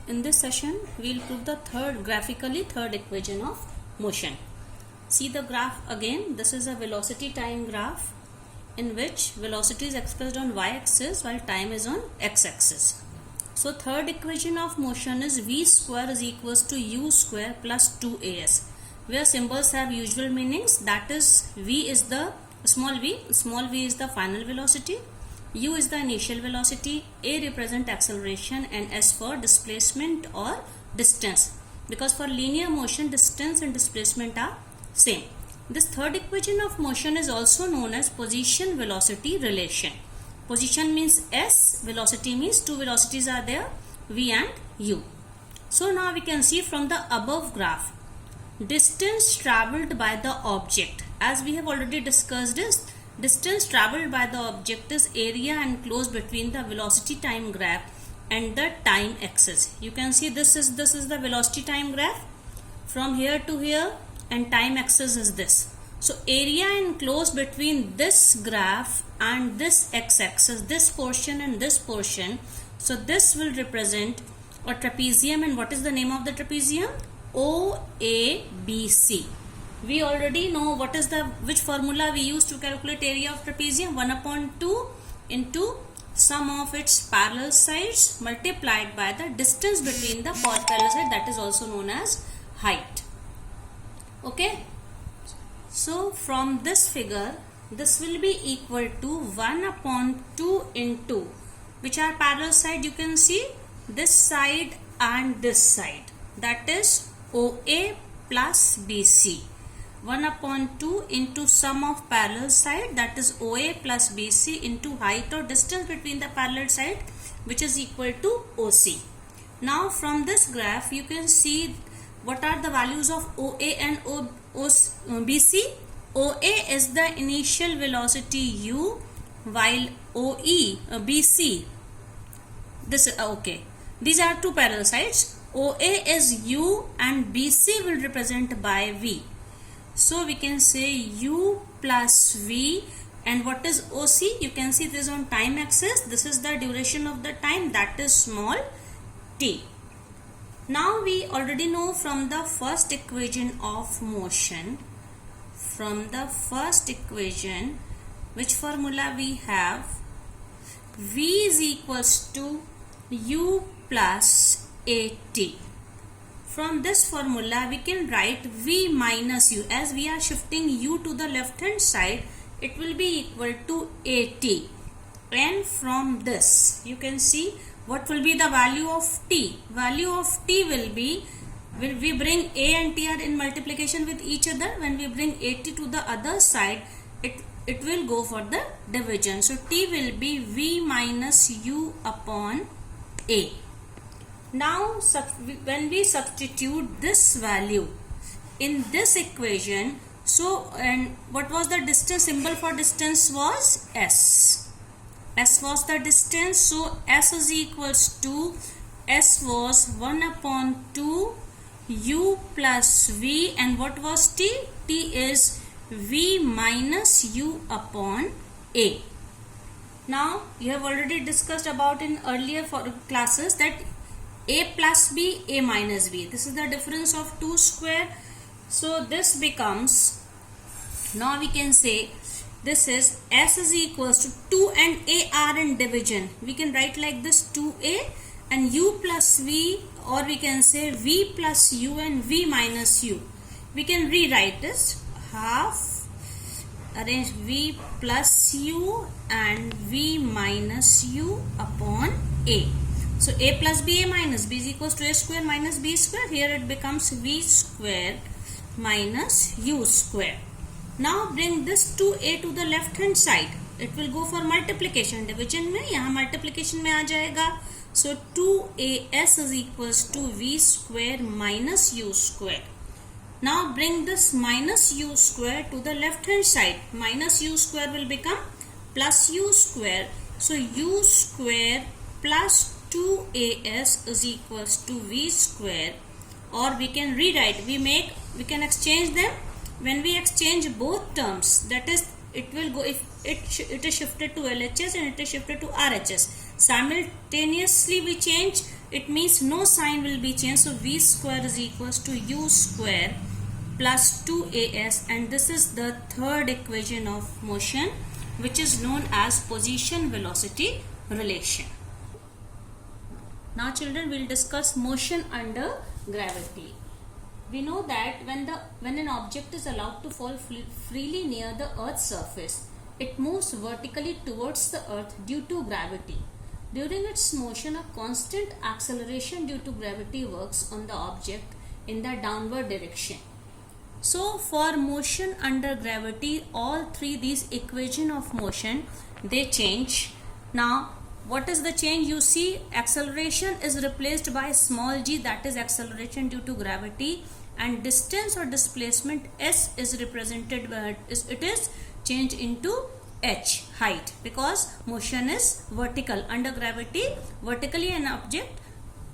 In this session, we will prove the third equation of motion. See the graph again. This is a velocity time graph in which velocity is expressed on y-axis while time is on x-axis. So third equation of motion is v square is equals to u square plus 2as, where symbols have usual meanings. That is, v is the small v is the final velocity, u is the initial velocity, a represent acceleration, and s for displacement or distance, because for linear motion distance and displacement are same. This third equation of motion is also known as position velocity relation. Position means s, velocity means two velocities are there, v and u. So now we can see from the above graph, distance travelled by the object, as we have already discussed, is distance travelled by the object is area enclosed between the velocity time graph and the time axis. You can see this is the velocity time graph from here to here, and time axis is this. So area enclosed between this graph and this x-axis, this portion and this portion, so this will represent a trapezium. And what is the name of the trapezium? OABC. We already know which formula we use to calculate area of trapezium. 1/2 into sum of its parallel sides multiplied by the distance between the parallel sides, that is also known as height. Okay. So from this figure, this will be equal to 1/2 into, which are parallel side, you can see this side and this side, that is OA plus BC. 1/2 into sum of parallel side, that is OA plus BC, into height or distance between the parallel side, which is equal to OC. Now from this graph you can see what are the values of OA and BC. OA is the initial velocity u, while BC, this is okay. These are two parallel sides. OA is u and BC will represent by v. So we can say u plus v, and what is OC? You can see this is on time axis. This is the duration of the time, that is small t. Now we already know from the first equation of motion, which formula we have? V is equals to u plus at. From this formula we can write v minus u. As we are shifting u to the left hand side, it will be equal to at. And from this you can see what will be the value of t. Value of t will be, when we bring a and t are in multiplication with each other, when we bring at to the other side, it will go for the division. So t will be v minus u upon a. Now when we substitute this value in this equation, so, and what was the distance? Symbol for distance was s. S was the distance, so s is equals to, s was 1/2 u plus v, and what was t? T is v minus u upon a. Now you have already discussed about in earlier classes that a plus b, a minus b, this is the difference of 2 square. So this becomes, now we can say this is s is equals to 2 and a are in division. We can write like this, 2a and u plus v, or we can say v plus u and v minus u. We can rewrite this half, arrange v plus u and v minus u upon a. So a plus b, a minus b is equals to a square minus b square. Here it becomes v square minus u square. Now bring this 2a to the left hand side. It will go for multiplication. Division में यहाँ multiplication में आ जाएगा. So 2as is equals to v square minus u square. Now bring this minus u square to the left hand side. Minus u square will become plus u square. So u square plus 2as is equals to v square, or we can rewrite, we can exchange them. When we exchange both terms, that is, it will go, if it is shifted to LHS and it is shifted to RHS, simultaneously we change, it means no sign will be changed. So v square is equals to u square plus 2as, and this is the third equation of motion, which is known as position velocity relation. Now children, will discuss motion under gravity. We know that when an object is allowed to fall freely near the earth's surface, it moves vertically towards the earth due to gravity. During its motion, a constant acceleration due to gravity works on the object in the downward direction. So for motion under gravity, all three these equation of motion, they change. Now what is the change? You see, acceleration is replaced by small g, that is acceleration due to gravity, and distance or displacement s is represented by it is changed into h, height, because motion is vertical. Under gravity, vertically an object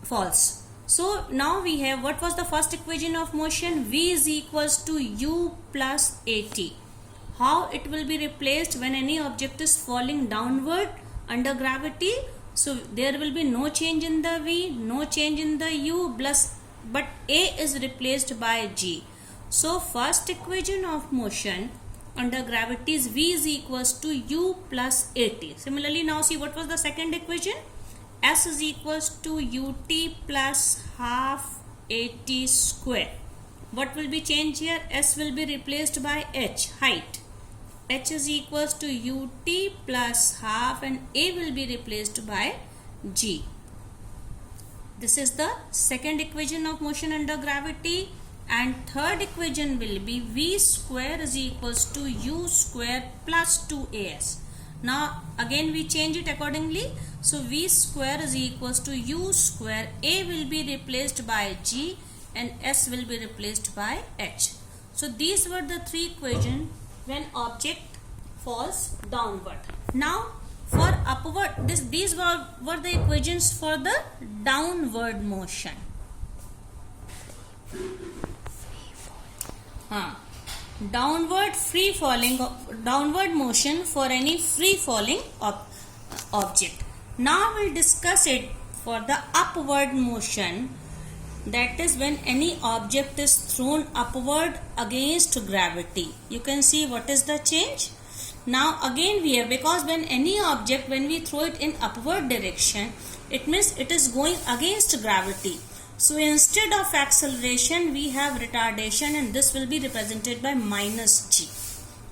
falls. So now we have, what was the first equation of motion? V is equals to u plus at. How it will be replaced when any object is falling downward under gravity? So there will be no change in the v, no change in the u, plus, but a is replaced by g. So first equation of motion under gravity is v is equals to u plus at. Similarly, now see, what was the second equation? S is equals to ut plus half at square. What will be changed here? S will be replaced by h, height. H is equals to ut plus half, and a will be replaced by g. This is the second equation of motion under gravity. And third equation will be v square is equals to u square plus 2as. Now again we change it accordingly. So v square is equals to u square, a will be replaced by g, and s will be replaced by h. So these were the three equations when object falls downward. Now for upward, these were the equations for the downward motion. Downward motion for any free falling object. Now we'll discuss it for the upward motion, that is when any object is thrown upward against gravity. You can see what is the change. Now again we have, because when any object, when we throw it in upward direction, it means it is going against gravity. So instead of acceleration, we have retardation, and this will be represented by minus g.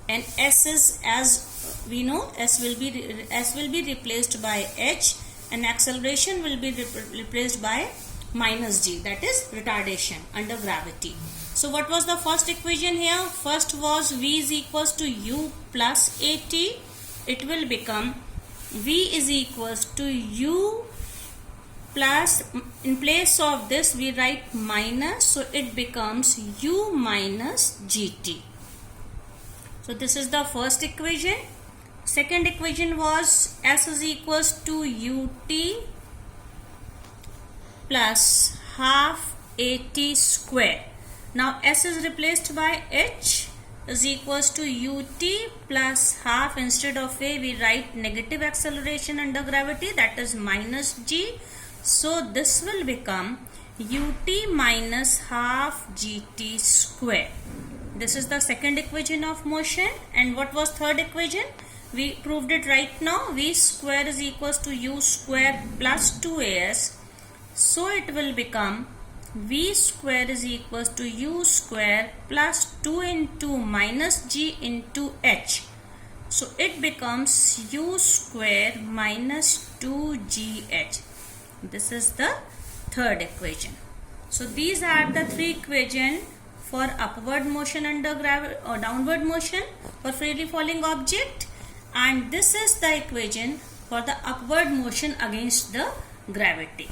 And s is, as we know, s will be replaced by h, and acceleration will be replaced by minus g, that is retardation under gravity. So what was the first equation here? First was v is equals to u plus at. It will become v is equals to u plus, in place of this we write minus, so it becomes u minus gt. So this is the first equation. Second equation was s is equals to ut plus half at square. Now s is replaced by h, is equals to ut plus half, instead of a we write negative acceleration under gravity, that is minus g. So this will become ut minus half gt square. This is the second equation of motion. And what was third equation? We proved it right now. V square is equals to u square plus 2as. So it will become v square is equals to u square plus 2 into minus g into h. So it becomes u square minus 2gh. This is the third equation. So these are the three equations for upward motion under gravity or downward motion for freely falling object, and this is the equation for the upward motion against the gravity.